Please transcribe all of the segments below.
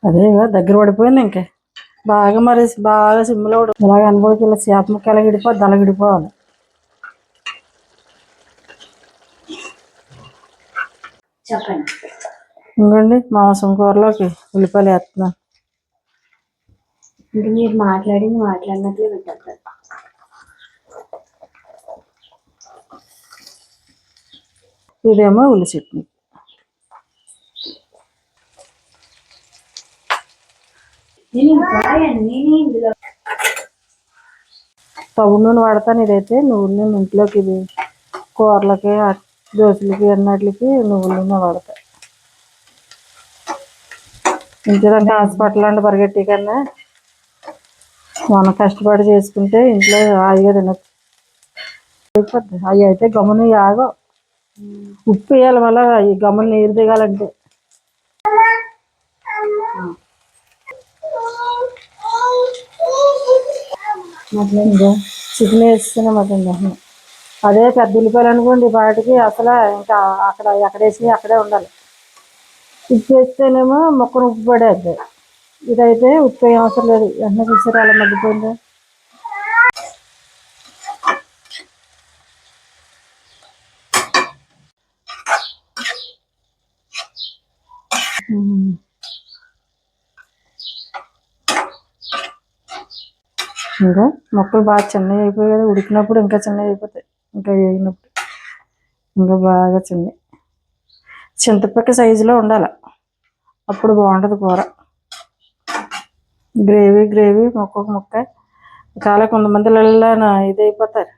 అదే దగ్గర పడిపోయింది ఇంకా బాగా మరి బాగా సిమ్లో ఇలాగ అనుభవికి ఇలా చేప ముక్క ఎలా గిడిపోద్ది అలా గిడిపోవాలి. చెప్పండి. ఇంకోండి మాంసం కూరలోకి ఉల్లిపాయలు వేస్తున్నాను. ఇంకా మీరు మాట్లాడినట్లే పెట్టారు. ఇదేమో ఉల్లి చట్నీ. తవుడు నూనె వాడతాను. ఇదైతే నువ్వుల నూనె ఇంట్లోకి ఇది కూరలకి దోశలకి అన్నిటికి నువ్వుల నూనె వాడతాయి. ఇంటిదంటే హాస్పిటల్ అంటే పరిగెట్టి కన్నా మనం కష్టపడి చేసుకుంటే ఇంట్లో హాయిగా తినచ్చు. అయిపోద్ది. అవి అయితే గమ్మున ఆగో ఉప్పు వేయాలి. మళ్ళీ ఈ గమ్మున నీరు దిగాలంటే చికెన్ వేస్తేనే మటన్. అదే పెద్ద ఉల్లిపాయలు అనుకోండి వాటికి అసలు ఇంకా అక్కడ ఎక్కడ వేసి అక్కడే ఉండాలి. ఉప్పు వేస్తేనేమో మొక్కను ఉప్పు పడేద్ది. ఇదైతే ఉప్పు ఏం అవసరం లేదు. వెంటనే చూసారు అలా మగ్గిపోయింది. ఇంకా మొక్కలు బాగా చిన్నవి అయిపోయాయి కదా. ఉడికినప్పుడు ఇంకా చిన్నవి అయిపోతాయి. ఇంకా వేగినప్పుడు ఇంకా బాగా చింతపక్క సైజులో ఉండాలి. అప్పుడు బాగుంటుంది కూర. గ్రేవీ ముక్క చాలా కొంతమంది ఇది అయిపోతారు.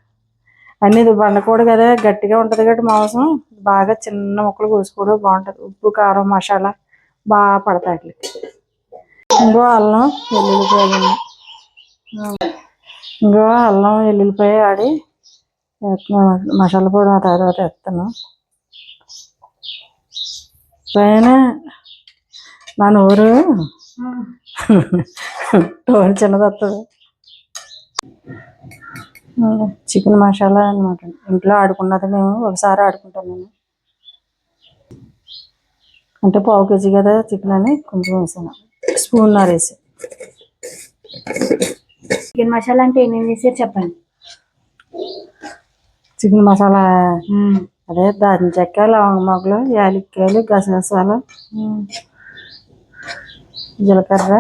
అన్నీ ఇది బండకూడ కదా గట్టిగా ఉంటుంది కాబట్టి మాంసం బాగా చిన్న ముక్కలు కోసుకోవడం బాగుంటుంది. ఉప్పు కారం మసాలా బాగా పడతాయి. ఇంకో అల్లం వెల్లుల్లిపాయ ఆడి మసాలా పొడి ఆ తర్వాత వేస్తాను. పైన నా నోరు చిన్నది వస్తుంది. చికెన్ మసాలా అనమాట. ఇంట్లో ఆడుకున్నది మేము ఒకసారి ఆడుకుంటాను నేను. అంటే పావు కేజీ కదా చికెన్ అని కొంచెం వేసాను. స్పూన్నర వేసి. చికెన్ మసాలా అంటే ఏమేమి వేసారు చెప్పండి. చికెన్ మసాలా అదే దాల్చిన చెక్క లవంగ మొగ్గలు యాలక్కాయలు గసగసాలు జీలకర్ర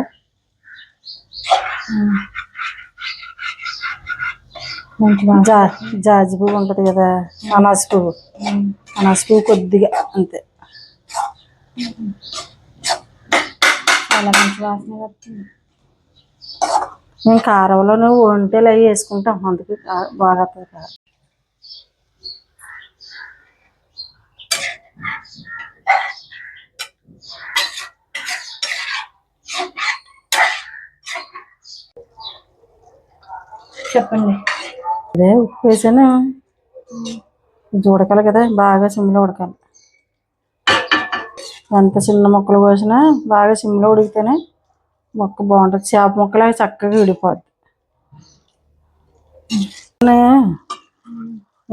జాజి పువ్వు ఉంటుంది కదా అనాస పువ్వు కొద్దిగా అంతే. చాలా మంచి వాసన వస్తుంది. మేము కారంలో వంటలు అవి వేసుకుంటాం. అందుకే బాగా కారం. చెప్పండి. అదే ఉప్పు వేసాను. ఉడకాలి కదా బాగా సిమ్లో ఉడకాలి. ఎంత చిన్న ముక్కలు కోసినా బాగా సిమ్లో ఉడికితేనే ముక్క బాగుంటుంది. చేప ముక్కలు చక్కగా విడిపోద్ది.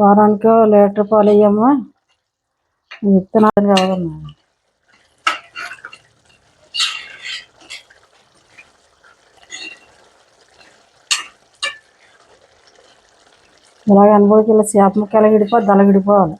వారానికి లీటర్ పాలు అయ్యమ్మా చెప్తున్నాను కాదమ్మా. ఇలాగ అనుభవికి ఇలా చేప ముక్క ఎలా విడిపోద్ది అలా విడిపోవాలి.